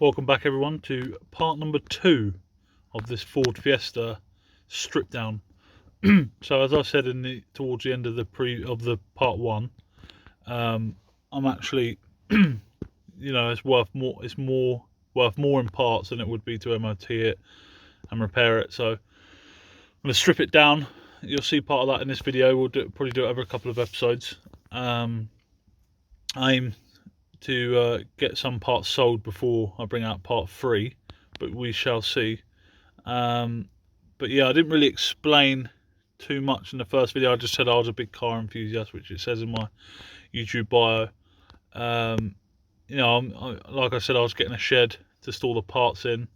Welcome back everyone to part number 2 of this Ford Fiesta strip down. So as I said towards the end of the part 1, I'm actually it's worth more in parts than it would be to MOT it and repair it. So I'm going to strip it down. You'll see part of that in this video. We'll probably do it over a couple of episodes. Aim to get some parts sold before I bring out part 3, but we shall see. But yeah, I didn't really explain too much in the first video. I just said I was a big car enthusiast, which it says in my YouTube bio. Like I said, I was getting a shed to store the parts in.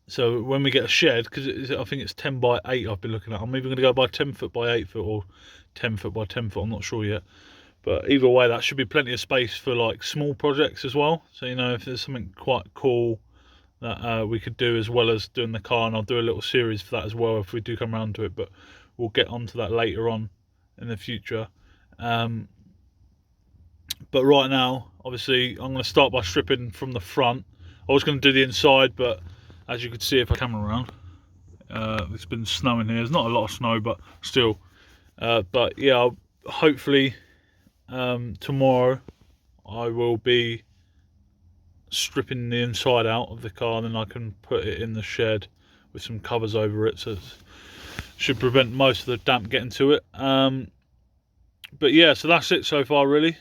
So when we get a shed, because I think it's 10 by 8 I've been looking at. I'm either going to go by 10 foot by 8 foot or 10 foot by 10 foot, I'm not sure yet. But either way, that should be plenty of space for like small projects as well. So, if there's something quite cool that we could do as well as doing the car, and I'll do a little series for that as well if we do come around to it, but we'll get onto that later on in the future. But right now, obviously, I'm going to start by stripping from the front. I was going to do the inside, but as you can see if I come around, it's been snowing here. There's not a lot of snow, but still. But yeah, I'll hopefully tomorrow I will be stripping the inside out of the car, and then I can put it in the shed with some covers over it, so it should prevent most of the damp getting to it. But yeah, so that's it so far really.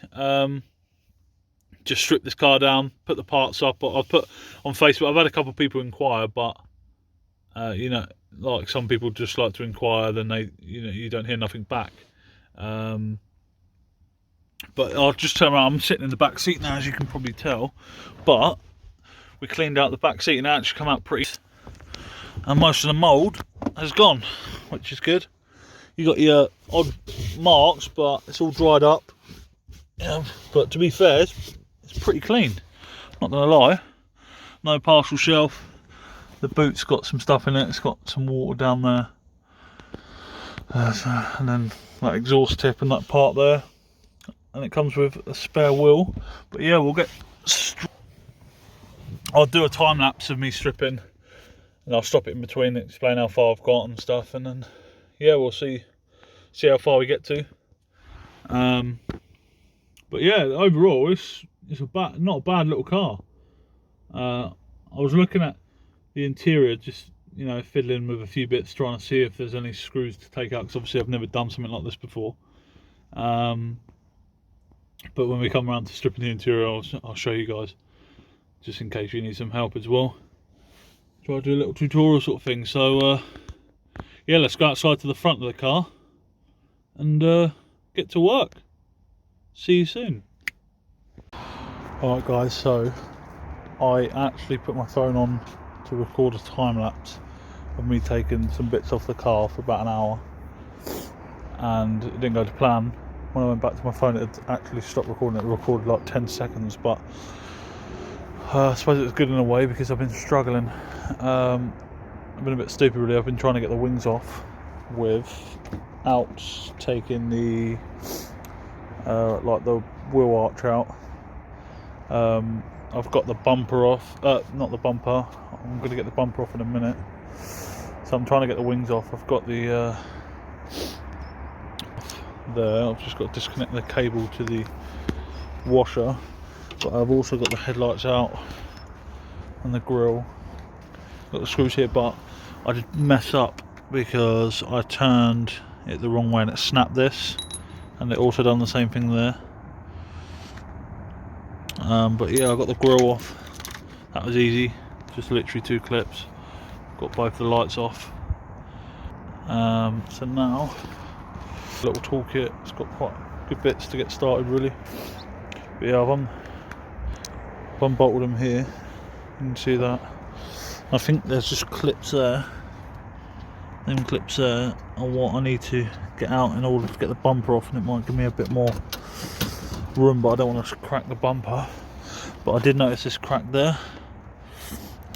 Just strip this car down, put the parts up. I've put on Facebook, I've had a couple of people inquire, but like some people just like to inquire, then they you don't hear nothing back. But I'll just turn around. I'm sitting in the back seat now, as you can probably tell, but we cleaned out the back seat and it actually come out pretty, and most of the mould has gone, which is good. You got your odd marks, but it's all dried up. But to be fair, it's pretty clean, not gonna lie. No partial shelf. The boot's got some stuff in it. It's got some water down there, and then that exhaust tip and that part there. And it comes with a spare wheel. But yeah, I'll do a time lapse of me stripping, and I'll stop it in between, explain how far I've got and stuff, and then yeah, we'll see how far we get to. But yeah, overall it's not a bad little car. I was looking at the interior, just fiddling with a few bits, trying to see if there's any screws to take out, because obviously I've never done something like this before. But when we come around to stripping the interior, I'll show you guys, just in case you need some help as well. Try to do a little tutorial sort of thing. So yeah, let's go outside to the front of the car and get to work. See you soon. Alright guys, so I actually put my phone on to record a time lapse of me taking some bits off the car for about an hour, and it didn't go to plan. When I went back to my phone, it had actually stopped recording. It recorded like 10 seconds, but I suppose it was good in a way, because I've been struggling. I've been a bit stupid really. I've been trying to get the wings off without taking the like the wheel arch out. I've got the bumper off, not the bumper, I'm going to get the bumper off in a minute. So I'm trying to get the wings off. I've got the there, I've just got to disconnect the cable to the washer, but I've also got the headlights out and the grille. Got the screws here, but I did mess up because I turned it the wrong way and it snapped this, and it also done the same thing there. But yeah, I got the grille off. That was easy, just literally 2 clips. Got both the lights off. So now, little toolkit. It's got quite good bits to get started really. But yeah, I've unbolted them here. You can see that. I think there's just clips there. Them clips there are what I need to get out in order to get the bumper off, and it might give me a bit more room, but I don't want to crack the bumper. But I did notice this crack there,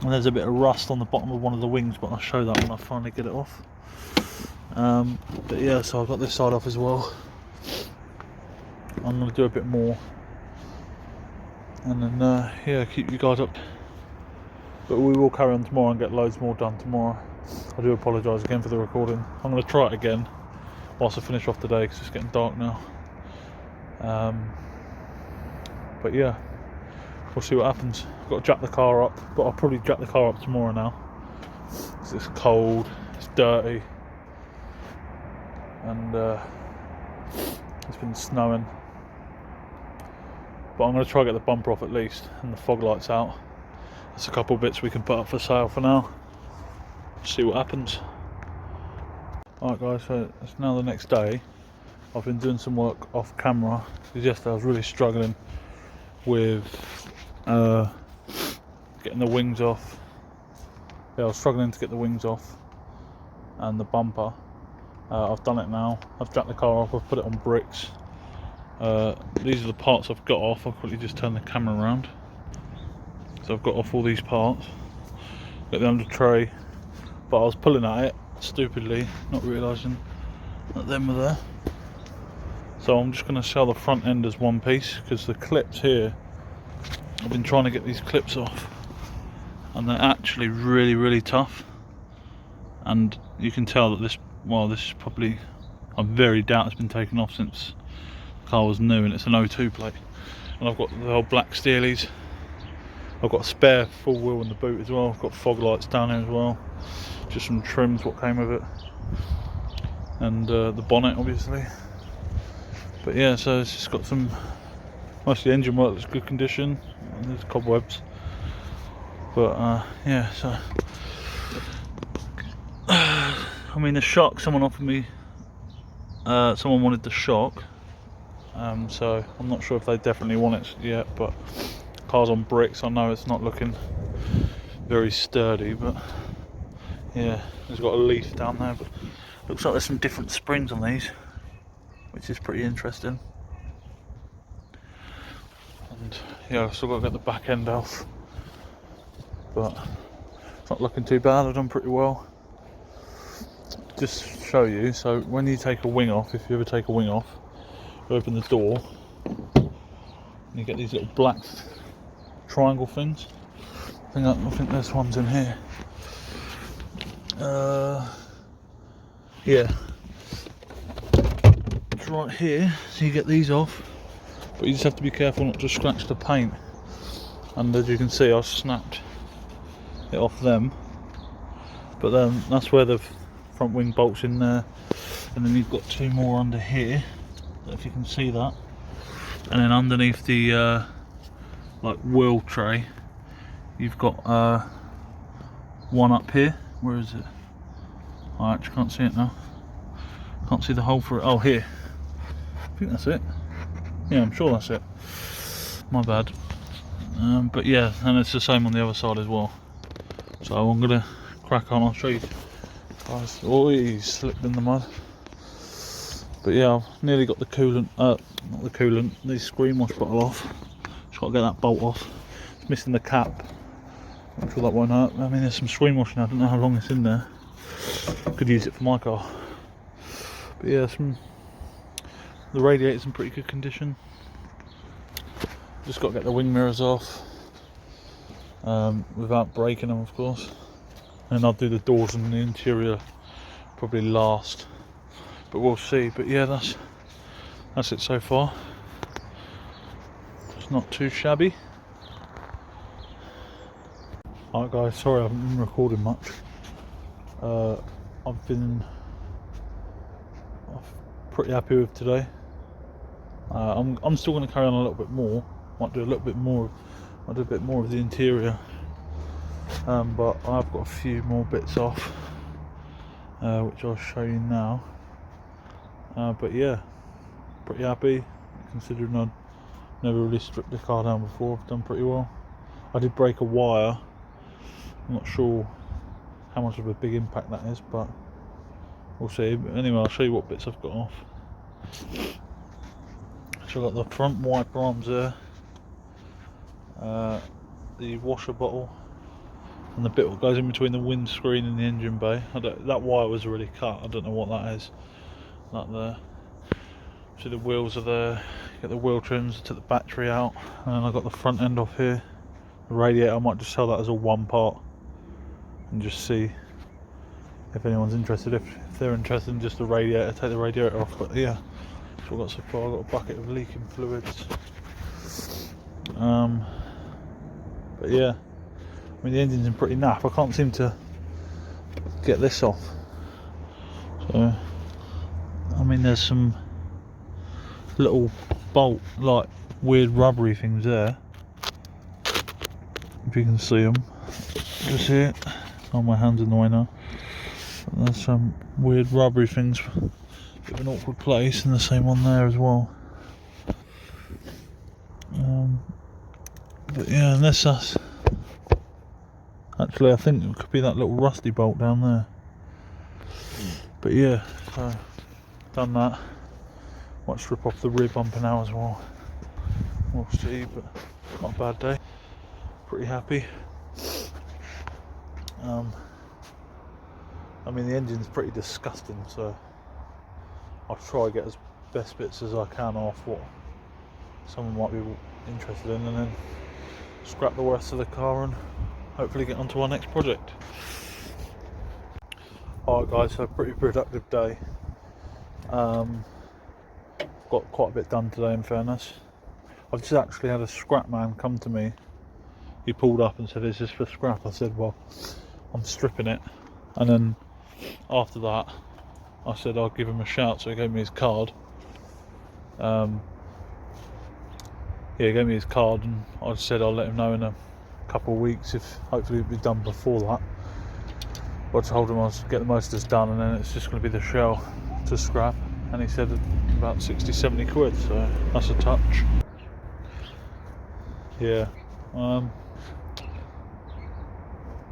and there's a bit of rust on the bottom of one of the wings, but I'll show that when I finally get it off. But yeah, so I've got this side off as well. I'm going to do a bit more and then yeah, keep you guys up. But we will carry on tomorrow and get loads more done tomorrow. I do apologise again for the recording. I'm going to try it again whilst I finish off today because it's getting dark now. But yeah, we'll see what happens. I've got to jack the car up, but I'll probably jack the car up tomorrow now because it's cold, it's dirty, and it's been snowing. But I'm going to try to get the bumper off at least and the fog lights out. There's a couple of bits we can put up for sale for now. See what happens. Alright guys, so it's now the next day. I've been doing some work off camera because yesterday I was really struggling with getting the wings off. Yeah, I was struggling to get the wings off and the bumper. I've done it now. I've jacked the car up, I've put it on bricks. These are the parts I've got off. I'll quickly just turn the camera around. So I've got off all these parts. Got the under tray, but I was pulling at it stupidly, not realising that them were there. So I'm just going to sell the front end as one piece because the clips here, I've been trying to get these clips off and they're actually really tough, and you can tell that this is probably, I very doubt it's been taken off since the car was new, and it's an O2 plate. And I've got the old black steelies. I've got a spare full wheel in the boot as well. I've got fog lights down here as well, just some trims what came with it, and the bonnet obviously. But yeah, so it's just got some, most of the engine work looks good condition, and there's cobwebs, but yeah, so I mean the shock, someone offered me, someone wanted the shock, so I'm not sure if they definitely want it yet, but car's on bricks, I know it's not looking very sturdy, but yeah, there's got a leaf down there, but looks like there's some different springs on these, which is pretty interesting. And yeah, I've still got to get the back end off, but it's not looking too bad. I've done pretty well. Just show you, so when you take a wing off, if you ever take a wing off, you open the door and you get these little black triangle things. I think there's ones in here. Yeah, it's right here, so you get these off, but you just have to be careful not to scratch the paint. And as you can see, I snapped it off them, but then that's where the front wing bolts in there, and then you've got two more under here, if you can see that, and then underneath the like wheel tray you've got one up here. Where is it? I actually can't see it now, can't see the hole for it. Oh, here, I think that's it. Yeah, I'm sure that's it, my bad. But yeah, and it's the same on the other side as well. So I'm gonna crack on, I'll show you guys. Oh, he slipped in the mud. But yeah, I've nearly got the coolant, not the coolant, the screen wash bottle off. Just got to get that bolt off. It's missing the cap. I'm sure that won't hurt. I mean, there's some screen washing, I don't know how long it's in there. Could use it for my car. But yeah, the radiator's in pretty good condition. Just got to get the wing mirrors off, without breaking them, of course. And I'll do the doors and the interior probably last, but we'll see. But yeah, that's it so far. It's not too shabby. Alright guys, sorry I haven't been recording much. I'm pretty happy with today. I'm still going to carry on a little bit more. Might do a little bit more. I'll do a bit more of the interior. But I've got a few more bits off, which I'll show you now. But yeah, pretty happy considering I'd never really stripped the car down before. I've done pretty well. I did break a wire. I'm not sure how much of a big impact that is, but we'll see. But anyway, I'll show you what bits I've got off. So I've got the front wiper arms there, the washer bottle, and the bit that goes in between the windscreen and the engine bay. That wire was already cut, I don't know what that is. That there. So the wheels are there, get the wheel trims, took the battery out, and I got the front end off here. The radiator, I might just sell that as a one part and just see if anyone's interested. If they're interested in just the radiator, take the radiator off. But yeah, so I've got so far. I've got a bucket of leaking fluids. But yeah, I mean the engine's in pretty naff. I can't seem to get this off. So I mean there's some little bolt like weird rubbery things there, if you can see them just here. Oh, my hand's in the way now. But there's some weird rubbery things, bit of an awkward place, and the same one there as well. But yeah, unless that's actually, I think it could be that little rusty bolt down there. But yeah, so done that. Might strip off the rear bumper now as well. We'll see, but not a bad day. Pretty happy. I mean the engine's pretty disgusting, so I'll try to get as best bits as I can off what someone might be interested in, and then scrap the rest of the car and hopefully get onto our next project. Alright guys, so pretty productive day. Got quite a bit done today in fairness. I've just actually had a scrap man come to me. He pulled up and said, "Is this for scrap?" I said, "Well, I'm stripping it." And then after that I said I'll give him a shout, so he gave me his card. Yeah, he gave me his card, and I said I'll let him know in a couple of weeks if hopefully it'll be done before that. But I told him I was get the motors done and then it's just going to be the shell to scrap, and he said about 60-70 quid, so that's a touch. Yeah,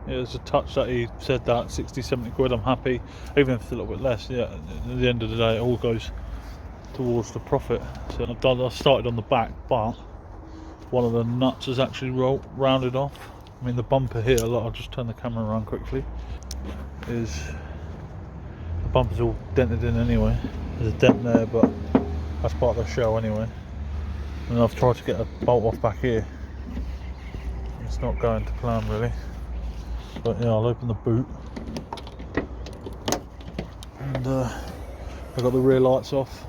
yeah, it's a touch that he said that 60-70 quid. I'm happy, even if it's a little bit less. Yeah, at the end of the day it all goes towards the profit. So I started on the back, but one of the nuts is actually rounded off. I mean the bumper here, look, I'll just turn the camera around quickly, the bumper's all dented in anyway. There's a dent there, but that's part of the shell anyway. And I've tried to get a bolt off back here. It's not going to plan really. But yeah, I'll open the boot. And I've got the rear lights off.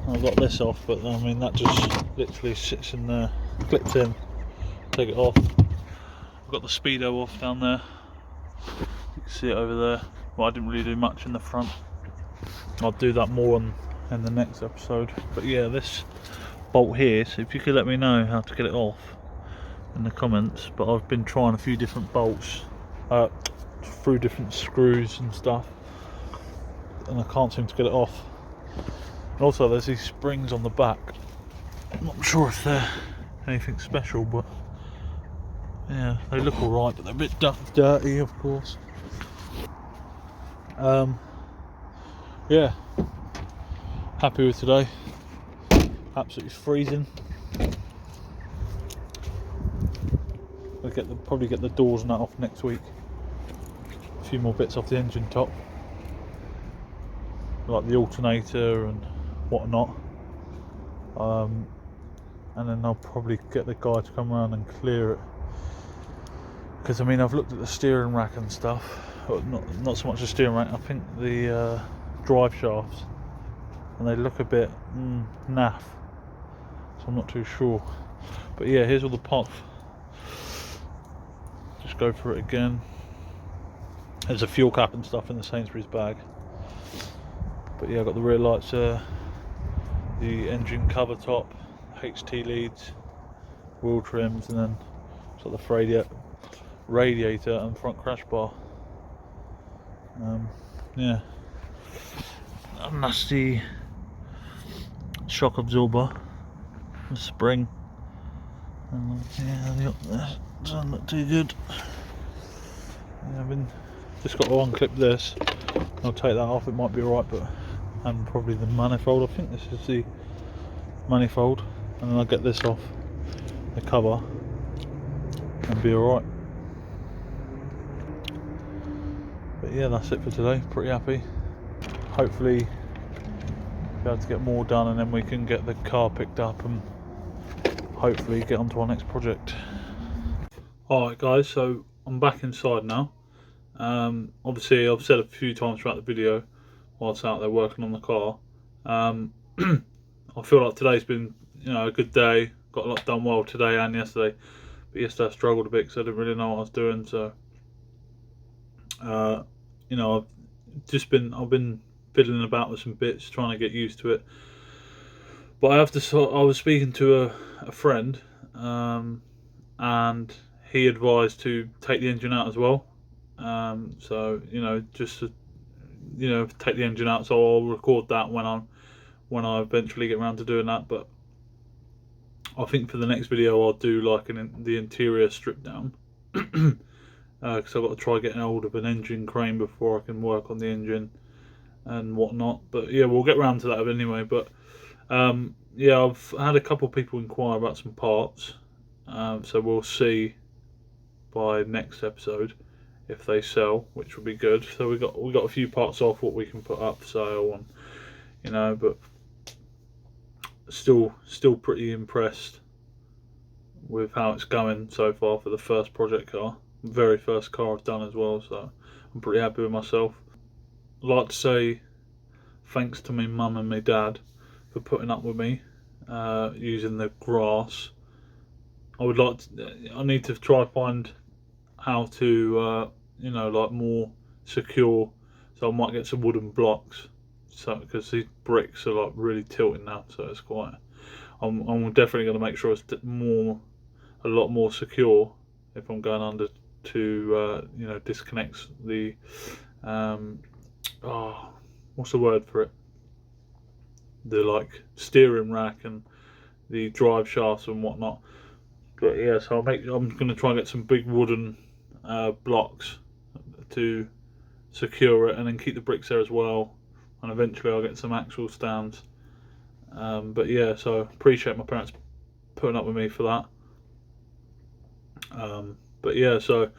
I've got this off, but I mean that just literally sits in there, clipped in. Take it off. I've got the speedo off down there. You can see it over there. Well, I didn't really do much in the front. I'll do that more in the next episode. But yeah, this bolt here, so if you could let me know how to get it off in the comments. But I've been trying a few different bolts through different screws and stuff, and I can't seem to get it off. And also there's these springs on the back. I'm not sure if they're anything special, but yeah, they look alright, but they're a bit dirty of course. Yeah, happy with today. Absolutely freezing. I'll probably get the doors and that off next week. A few more bits off the engine top, like the alternator and whatnot. And then I'll probably get the guy to come around and clear it. Because I mean, I've looked at the steering rack and stuff. Well, not so much the steering rack. I think the drive shafts, and they look a bit naff. So I'm not too sure. But yeah, here's all the parts. Just go for it again. There's a fuel cap and stuff in the Sainsbury's bag. But yeah, I've got the rear lights there, the engine cover top, HT leads, wheel trims, and then it's got the radiator and front crash bar. Yeah, and that's the shock absorber, the spring, and yeah, the up there doesn't look too good. Yeah, I've just got to unclip this. I'll take that off. It might be alright, but and probably the manifold. I think this is the manifold, and then I'll get this off the cover and be alright. But yeah, that's it for today. Pretty happy. Hopefully be able to get more done, and then we can get the car picked up and hopefully get on to our next project. Alright guys, so I'm back inside now. Obviously I've said a few times throughout the video whilst out there working on the car, I feel like today's been, you know, a good day. Got a lot done well today and yesterday, but yesterday I struggled a bit because I didn't really know what I was doing. So you know, I've been fiddling about with some bits, trying to get used to it. But I was speaking to a friend, and he advised to take the engine out as well. So you know, just to, you know, take the engine out. So I'll record that when I eventually get around to doing that. But I think for the next video I'll do like the interior strip down, because I've got to try getting hold of an engine crane before I can work on the engine and whatnot. But yeah, we'll get around to that anyway. But yeah, I've had a couple of people inquire about some parts, so we'll see by next episode if they sell, which will be good. So we got a few parts off what we can put up for sale, and you know, but still pretty impressed with how it's going so far for the first project car, very first car I've done as well. So I'm pretty happy with myself. I'd like to say thanks to my mum and my dad for putting up with me using the grass. I need to try find how to you know, like more secure, so I might get some wooden blocks, so because these bricks are like really tilting now, so it's quite, I'm definitely going to make sure it's a lot more secure if I'm going under to you know, disconnect the what's the word for it, the like steering rack and the drive shafts and whatnot. But yeah, so I'm going to try and get some big wooden blocks to secure it, and then keep the bricks there as well, and eventually I'll get some axle stands. But yeah, so appreciate my parents putting up with me for that. But yeah, so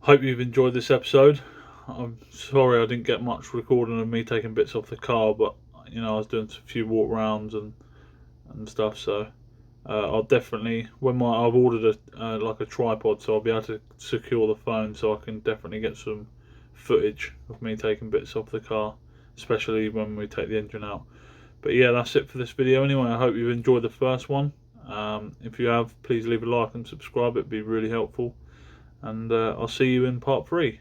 hope you've enjoyed this episode. I'm sorry I didn't get much recording of me taking bits off the car, but you know, I was doing a few walk rounds and stuff. So I'll definitely, I've ordered like a tripod, so I'll be able to secure the phone, so I can definitely get some footage of me taking bits off the car, especially when we take the engine out. But yeah, that's it for this video anyway. I hope you've enjoyed the first one. If you have, please leave a like and subscribe, it'd be really helpful, and I'll see you in part 3.